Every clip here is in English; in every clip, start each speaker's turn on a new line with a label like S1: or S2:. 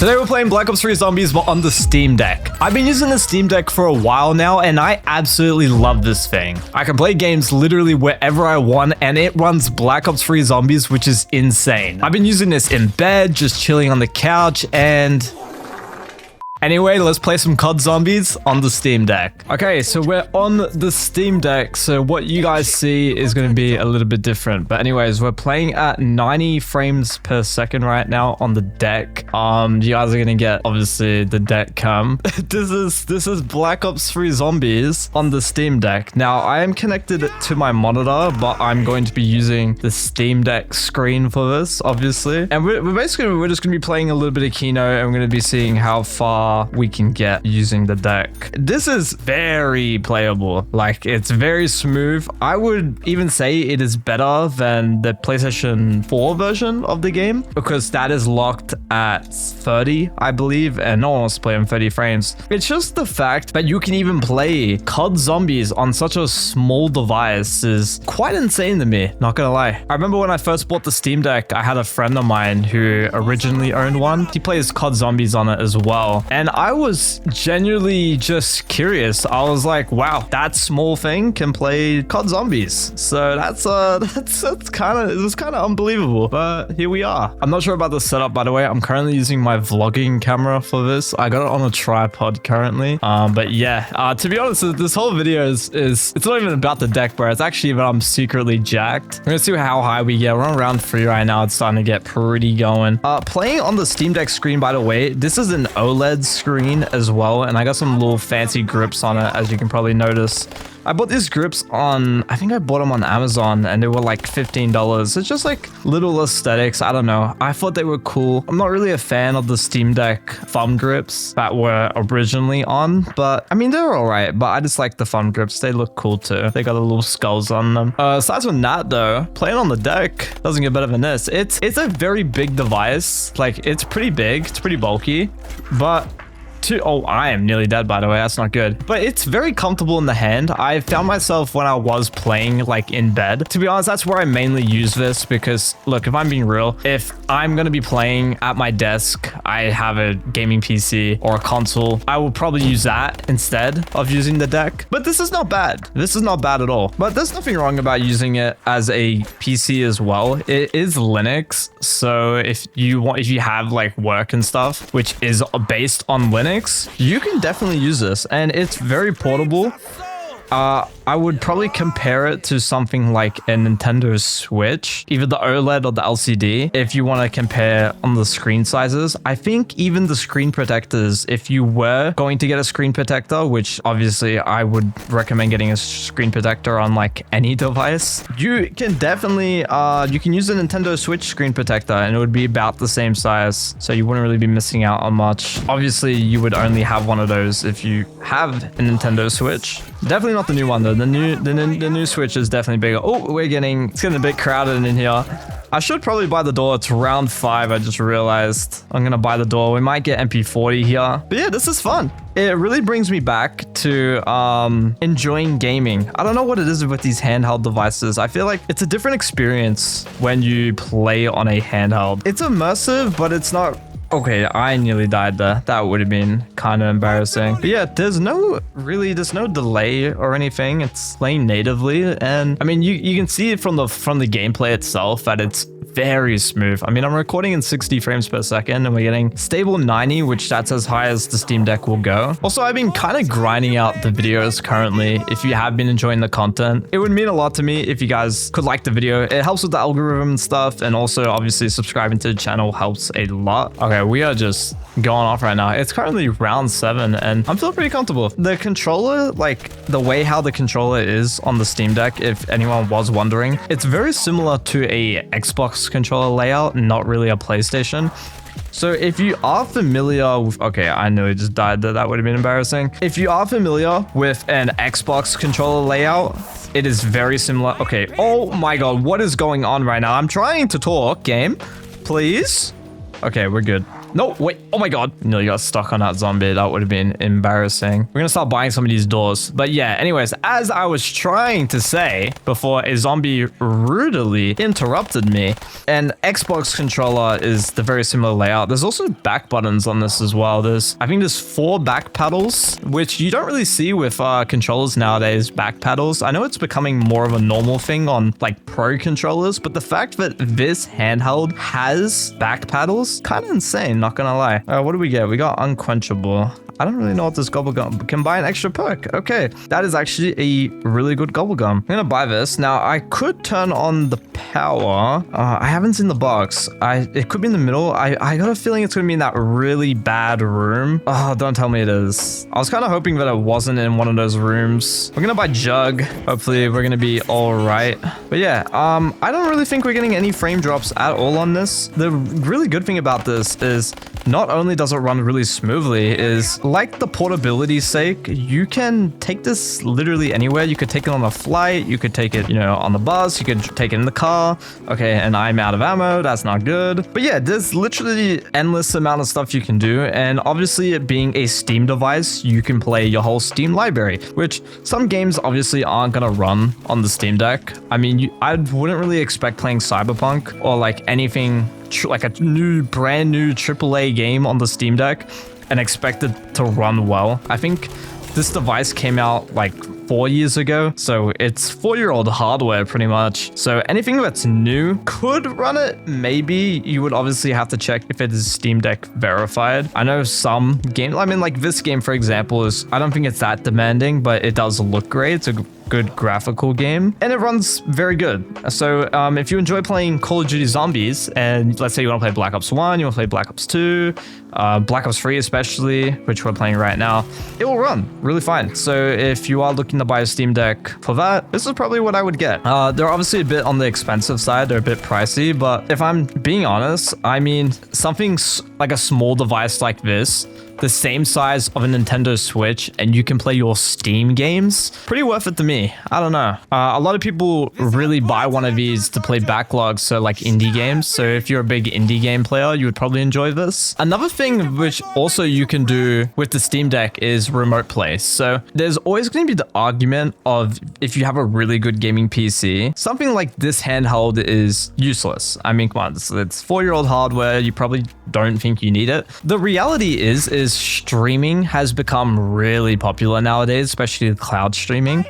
S1: Today we're playing Black Ops 3 Zombies but on the Steam Deck. I've been using the Steam Deck for a while now and I absolutely love this thing. I can play games literally wherever I want and it runs Black Ops 3 Zombies, which is insane. I've been using this in bed, just chilling on the couch, and anyway, let's play some CoD Zombies on the Steam Deck. Okay, so we're on the Steam Deck, so what you guys see is going to be a little bit different. But anyways, we're playing at 90 frames per second right now on the deck. You guys are going to get, obviously, the deck cam. This is Black Ops 3 Zombies on the Steam Deck. Now, I am connected to my monitor, but I'm going to be using the Steam Deck screen for this, obviously. And we're just going to be playing a little bit of Kino, and we're going to be seeing how far we can get using the deck. This is very playable. Like, it's very smooth. I would even say it is better than the PlayStation 4 version of the game because that is locked at 30, I believe, and no one wants to play on 30 frames. It's just the fact that you can even play CoD Zombies on such a small device is quite insane to me, not gonna lie. I remember when I first bought the Steam Deck, I had a friend of mine who originally owned one. He plays CoD Zombies on it as well. And I was genuinely just curious. I was like, wow, that small thing can play CoD Zombies. So that's kind of, it was kind of unbelievable, but here we are. I'm not sure about the setup, by the way. I'm currently using my vlogging camera for this. I got it on a tripod currently. But yeah, to be honest, this whole video is it's not even about the deck, bro. It's actually about I'm secretly jacked. We're gonna see how high we get. We're on round 3 right now. It's starting to get pretty going. Playing on the Steam Deck screen, by the way, this is an OLED screen as well, and I got some little fancy grips on it, as you can probably notice. I bought these grips on, I think I bought them on Amazon and they were like $15. It's just like little aesthetics. I don't know. I thought they were cool. I'm not really a fan of the Steam Deck thumb grips that were originally on, but I mean, they're all right, but I just like the thumb grips. They look cool too. They got the little skulls on them. Aside from that though, playing on the deck doesn't get better than this. It's a very big device. Like, it's pretty big. It's pretty bulky, but oh, I am nearly dead, by the way. That's not good. But it's very comfortable in the hand. I found myself when I was playing like in bed. To be honest, that's where I mainly use this because, look, if I'm being real, if I'm going to be playing at my desk, I have a gaming PC or a console, I will probably use that instead of using the deck. But this is not bad. This is not bad at all. But there's nothing wrong about using it as a PC as well. It is Linux. So if you have like work and stuff, which is based on Linux, you can definitely use this, and it's very portable. I would probably compare it to something like a Nintendo Switch, either the OLED or the LCD. If you want to compare on the screen sizes, I think even the screen protectors, if you were going to get a screen protector, which obviously I would recommend getting a screen protector on like any device, you can definitely, you can use a Nintendo Switch screen protector and it would be about the same size. So you wouldn't really be missing out on much. Obviously, you would only have one of those if you have a Nintendo Switch. Definitely not the new one though. The new Switch is definitely bigger. Oh, it's getting a bit crowded in here. I should probably buy the door. It's round 5. I just realized I'm gonna buy the door. We might get MP40 here. But yeah, this is fun. It really brings me back to enjoying gaming. I don't know what it is with these handheld devices. I feel like it's a different experience when you play on a handheld. It's immersive, but it's not. Okay, I nearly died there. That would have been kind of embarrassing. But yeah, there's no delay or anything. It's playing natively, and I mean, you can see it from the gameplay itself that it's very smooth. I mean, I'm recording in 60 frames per second and we're getting stable 90, which that's as high as the Steam Deck will go. Also, I've been kind of grinding out the videos currently. If you have been enjoying the content, it would mean a lot to me if you guys could like the video. It helps with the algorithm and stuff, and also obviously subscribing to the channel helps a lot. Okay, we are just going off right now. It's currently round 7 and I'm feeling pretty comfortable. The controller, like the way how the controller is on the Steam Deck, if anyone was wondering, it's very similar to a Xbox controller layout, not really a PlayStation. So if you are familiar with, okay, I nearly just died there. That would have been embarrassing. If you are familiar with an Xbox controller layout, it is very similar. Okay. Oh my God. What is going on right now? I'm trying to talk, game. Please. Okay, we're good. No, wait. Oh my god. Nearly got stuck on that zombie. That would have been embarrassing. We're gonna start buying some of these doors. But yeah, anyways, as I was trying to say before a zombie rudely interrupted me, an Xbox controller is the very similar layout. There's also back buttons on this as well. I think there's 4 back paddles, which you don't really see with controllers nowadays, back paddles. I know it's becoming more of a normal thing on like pro controllers, but the fact that this handheld has back paddles, kind of insane, not gonna lie. What do we get? We got unquenchable. I don't really know what this gobblegum can buy an extra perk. Okay, that is actually a really good gobblegum. I'm gonna buy this. Now, I could turn on the power. I haven't seen the box. It could be in the middle. I got a feeling it's gonna be in that really bad room. Oh, don't tell me it is. I was kind of hoping that it wasn't in one of those rooms. We're gonna buy Jug. Hopefully, we're gonna be all right. But yeah, I don't really think we're getting any frame drops at all on this. The really good thing about this is not only does it run really smoothly, is like the portability's sake, you can take this literally anywhere. You could take it on a flight, you could take it, you know, on the bus, you could take it in the car. Okay, and I'm out of ammo, that's not good. But yeah, there's literally endless amount of stuff you can do, and obviously it being a Steam device, you can play your whole Steam library, which some games obviously aren't gonna run on the Steam Deck. I mean, I wouldn't really expect playing Cyberpunk or like anything like a brand new AAA game on the Steam Deck and expect it to run well. I think this device came out like 4 years ago, so it's 4-year-old hardware pretty much. So anything that's new could run it. Maybe you would obviously have to check if it is Steam Deck verified. I know some games, I mean like this game for example is, I don't think it's that demanding, but it does look great. It's a good graphical game and it runs very good. So if you enjoy playing Call of Duty Zombies and let's say you want to play Black Ops 1, you want to play Black Ops 2, Black Ops 3 especially, which we're playing right now, it will run really fine. So if you are looking to buy a Steam Deck for that, this is probably what I would get. They're obviously a bit on the expensive side, they're a bit pricey, but if I'm being honest, I mean, something like a small device like this, the same size of a Nintendo Switch, and you can play your Steam games, pretty worth it to me. I don't know. A lot of people really buy one of these to play backlogs, so like indie games. So if you're a big indie game player, you would probably enjoy this. Another thing which also you can do with the Steam Deck is remote play. So there's always going to be the argument of if you have a really good gaming PC, something like this handheld is useless. I mean, come on, it's 4-year-old hardware. You probably don't think you need it. The reality is streaming has become really popular nowadays, especially cloud streaming.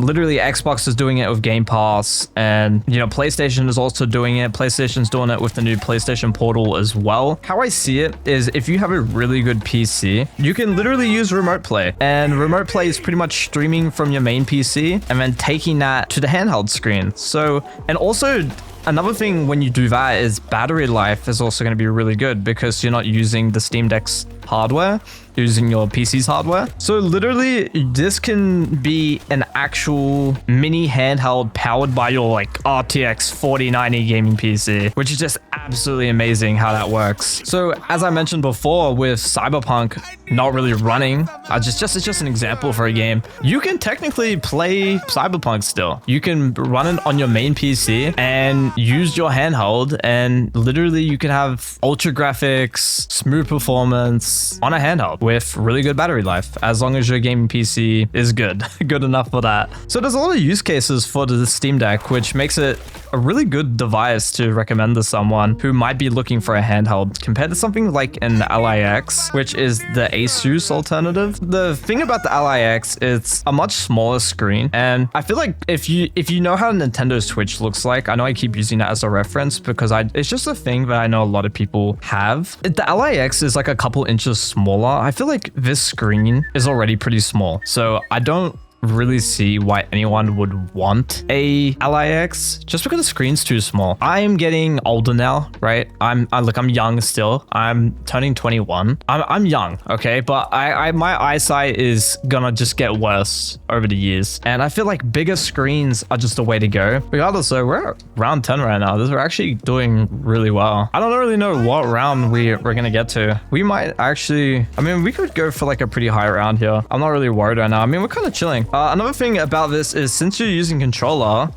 S1: Literally Xbox is doing it with Game Pass, and you know, PlayStation is also doing it. PlayStation's doing it with the new PlayStation Portal as well. How I see it is if you have a really good PC, you can literally use remote play, and remote play is pretty much streaming from your main PC and then taking that to the handheld screen. So, and also another thing when you do that is battery life is also going to be really good because you're not using the Steam Deck's hardware, you're using your PC's hardware. So literally this can be an actual mini handheld powered by your like RTX 4090 gaming PC, which is just absolutely amazing how that works. So as I mentioned before with Cyberpunk not really running, it's just an example for a game, you can technically play Cyberpunk still. You can run it on your main PC and use your handheld, and literally you can have ultra graphics, smooth performance on a handheld with really good battery life, as long as your gaming PC is good enough for that. So there's a lot of use cases for the Steam Deck, which makes it a really good device to recommend to someone who might be looking for a handheld compared to something like an LIX, which is the Asus alternative. The thing about the LIX, it's a much smaller screen, and I feel like if you know how a Nintendo Switch looks like, I know I keep using that as a reference because it's just a thing that I know a lot of people have. The LIX is like a couple inches smaller. I feel like this screen is already pretty small, so I don't really see why anyone would want a LIX just because the screen's too small. I'm getting older now, right? I'm young still. I'm turning 21. I'm young, okay? But my eyesight is gonna just get worse over the years. And I feel like bigger screens are just the way to go. Regardless, so we're at round 10 right now. We're actually doing really well. I don't really know what round we're gonna get to. We might actually, I mean, we could go for like a pretty high round here. I'm not really worried right now. I mean, we're kind of chilling. Another thing about this is since you're using controller,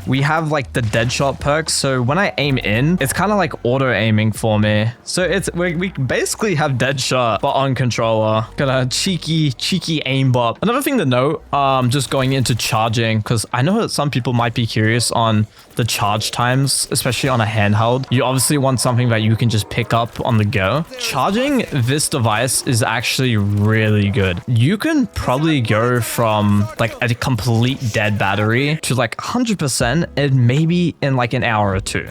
S1: we have like the dead shot perk. So when I aim in, it's kind of like auto aiming for me. So we basically have dead shot, but on controller. Got a cheeky aimbot. Another thing to note, just going into charging, because I know that some people might be curious on the charge times, especially on a handheld. You obviously want something that you can just pick up on the go. Charging this device is actually really good. You can probably go from like a complete dead battery to like 100% and maybe in like an hour or two,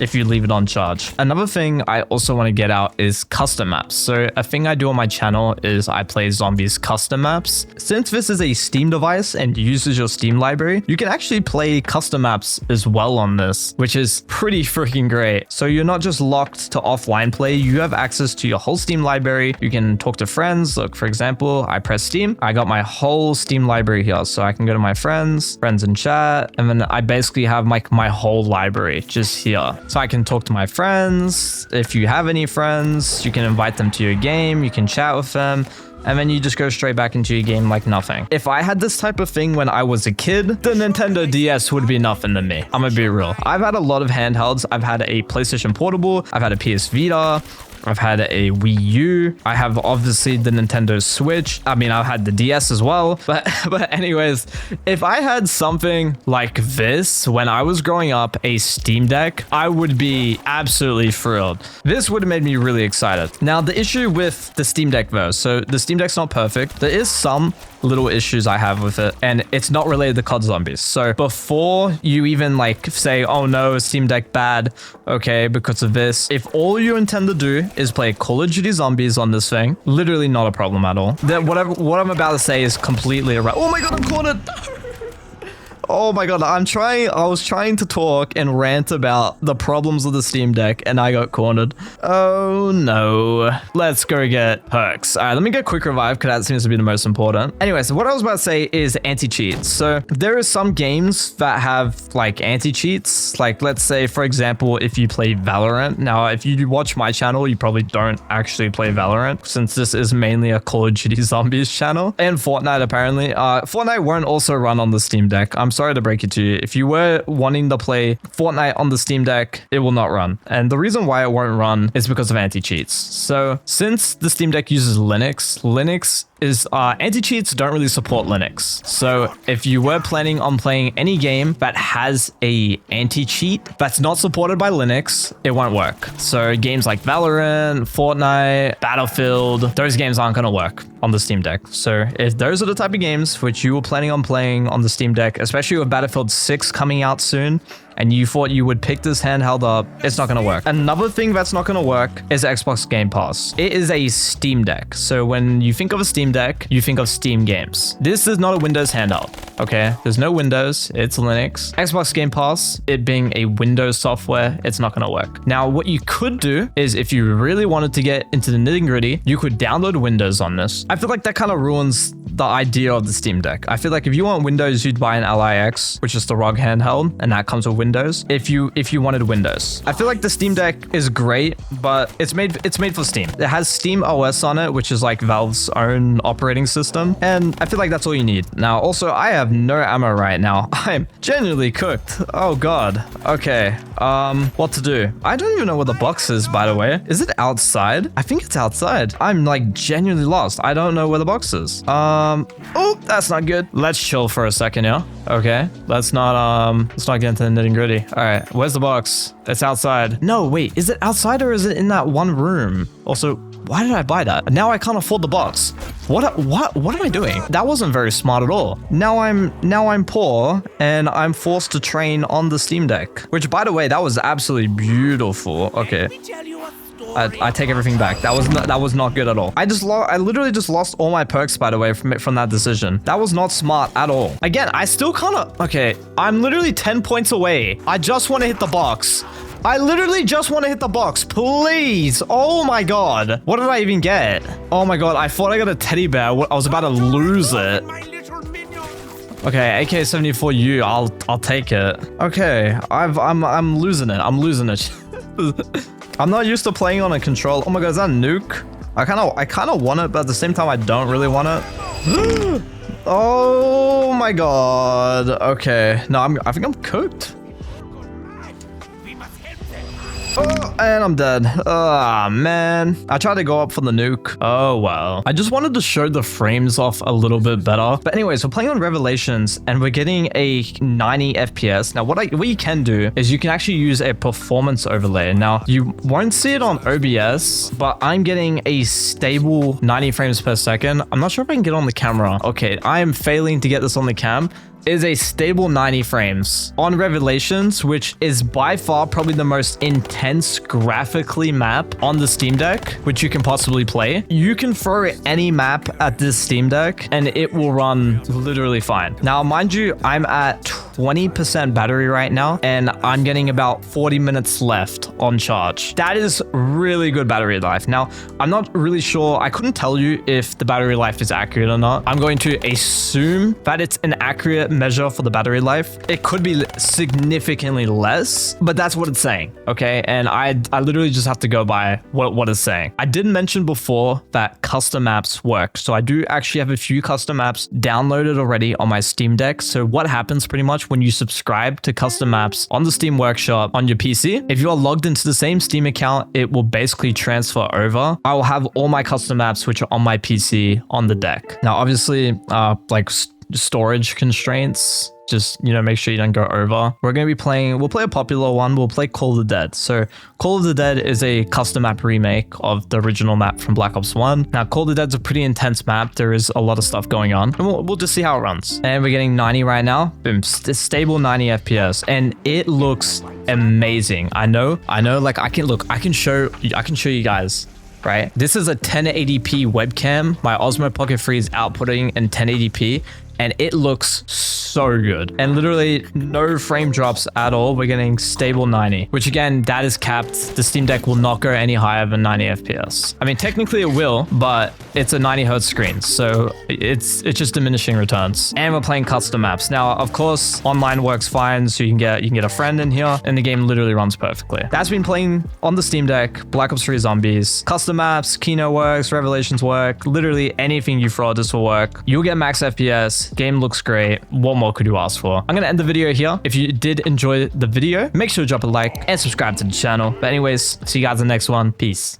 S1: if you leave it on charge. Another thing I also want to get out is custom maps. So a thing I do on my channel is I play zombies custom maps. Since this is a Steam device and uses your Steam library, you can actually play custom maps as well on this, which is pretty freaking great. So you're not just locked to offline play, you have access to your whole Steam library. You can talk to friends. Look, for example, I press Steam. I got my whole Steam library here. So I can go to my friends in chat, and then I basically have my whole library just here. So I can talk to my friends. If you have any friends, you can invite them to your game. You can chat with them. And then you just go straight back into your game like nothing. If I had this type of thing when I was a kid, the Nintendo DS would be nothing to me. I'm gonna be real. I've had a lot of handhelds. I've had a PlayStation Portable. I've had a PS Vita. I've had a Wii U. I have obviously the Nintendo Switch. I mean, I've had the DS as well. But anyways, if I had something like this when I was growing up, a Steam Deck, I would be absolutely thrilled. This would have made me really excited. Now, the issue with the Steam Deck though, so the Steam Deck's not perfect. There is some little issues I have with it, and it's not related to CoD Zombies. So before you even like say, oh no, Steam Deck bad, okay, because of this, if all you intend to do is play Call of Duty Zombies on this thing, literally not a problem at all. What I'm about to say is completely irrelevant. Oh my god, I'm cornered. Oh my god, I was trying to talk and rant about the problems of the Steam Deck, and I got cornered. Oh no. Let's go get perks. All right, let me get quick revive, because that seems to be the most important. Anyways, what I was about to say is anti-cheats. So there is some games that have like anti-cheats. Like let's say, for example, if you play Valorant. Now, if you watch my channel, you probably don't actually play Valorant, since this is mainly a Call of Duty Zombies channel. And Fortnite, apparently. Fortnite won't also run on the Steam Deck. I'm sorry to break it to you. If you were wanting to play Fortnite on the Steam Deck, it will not run. And the reason why it won't run is because of anti-cheats. So since the Steam Deck uses Linux is anti-cheats don't really support Linux. So if you were planning on playing any game that has a anti-cheat that's not supported by Linux, it won't work. So games like Valorant, Fortnite, Battlefield, those games aren't going to work on the Steam Deck. So if those are the type of games which you were planning on playing on the Steam Deck, especially with Battlefield 6 coming out soon, and you thought you would pick this handheld up, it's not gonna work. Another thing that's not gonna work is Xbox Game Pass. It is a Steam Deck. So when you think of a Steam Deck, you think of Steam games. This is not a Windows handheld, okay? There's no Windows, it's Linux. Xbox Game Pass, it being a Windows software, it's not gonna work. Now, what you could do is if you really wanted to get into the nitty gritty, you could download Windows on this. I feel like that kind of ruins the idea of the Steam Deck. I feel like if you want Windows, you'd buy an LIX, which is the ROG handheld, and that comes with Windows. If you wanted Windows, I feel like the Steam Deck is great, but it's made for Steam. It has Steam OS on it, which is like Valve's own operating system, and I feel like that's all you need. Now, also, I have no ammo right now. I'm genuinely cooked. Oh god. Okay. What to do? I don't even know where the box is, by the way. Is it outside? I think it's outside. I'm like genuinely lost. I don't know where the box is. Oh, that's not good. Let's chill for a second, yeah? Okay. Let's not get into the nitty gritty. All right. Where's the box? It's outside. No, wait. Is it outside or is it in that one room? Also, why did I buy that? Now I can't afford the box. What am I doing? That wasn't very smart at all. Now I'm poor and I'm forced to train on the Steam Deck, which, by the way, that was absolutely beautiful. Okay. I take everything back. That was not good at all. I literally just lost all my perks, by the way, from that decision. That was not smart at all. Again, I still kind of... Okay, I'm literally 10 points away. I just want to hit the box. I literally just want to hit the box. Please. Oh my god. What did I even get? Oh my god, I thought I got a teddy bear. I was about to lose it. Okay, AK-74U. I'll take it. Okay, I'm losing it. I'm losing it. I'm not used to playing on a controller. Oh my god, is that a nuke? I kind of want it, but at the same time, I don't really want it. Oh my god. Okay. No, I think I'm cooked. And I'm dead. Ah, man. I tried to go up for the nuke. Oh, well. I just wanted to show the frames off a little bit better. But anyways, we're playing on Revelations and we're getting a 90 FPS. Now, what you can do is you can actually use a performance overlay. Now, you won't see it on OBS, but I'm getting a stable 90 frames per second. I'm not sure if I can get on the camera. Okay, I am failing to get this on the cam. Is a stable 90 frames on Revelations, which is by far probably the most intense graphically map on the Steam Deck, which you can possibly play. You can throw any map at this Steam Deck and it will run literally fine. Now, mind you, I'm at 20% battery right now and I'm getting about 40 minutes left on charge. That is really good battery life. Now, I'm not really sure. I couldn't tell you if the battery life is accurate or not. I'm going to assume that it's an accurate measure for the battery life. It could be significantly less, but that's what it's saying. Okay. And I literally just have to go by what it's saying. I did mention before that custom maps work. So I do actually have a few custom maps downloaded already on my Steam Deck. So what happens pretty much when you subscribe to custom maps on the Steam Workshop on your PC, if you are logged into the same Steam account, it will basically transfer over. I will have all my custom maps which are on my PC on the deck. Now, obviously, like storage constraints, just, you know, make sure you don't go over. We're going to be playing, we'll play a popular one. We'll play Call of the Dead. So Call of the Dead is a custom map remake of the original map from Black Ops 1. Now, Call of the Dead's a pretty intense map. There is a lot of stuff going on. And we'll just see how it runs. And we're getting 90 right now. Boom, stable 90 FPS. And it looks amazing. I know, like I can show you guys. Right? This is a 1080p webcam. My Osmo Pocket 3 is outputting in 1080p and it looks so good. And literally no frame drops at all. We're getting stable 90, which again, that is capped. The Steam Deck will not go any higher than 90 FPS. I mean, technically it will, but it's a 90 Hz screen. So it's just diminishing returns. And we're playing custom maps. Now, of course, online works fine. So you can get a friend in here and the game literally runs perfectly. That's been playing on the Steam Deck, Black Ops 3 Zombies, custom maps, Kino works, Revelations work, literally anything you throw at this will work. You'll get max FPS. Game looks great. What more could you ask for? I'm going to end the video here. If you did enjoy the video, make sure to drop a like and subscribe to the channel. But anyways, see you guys in the next one. Peace.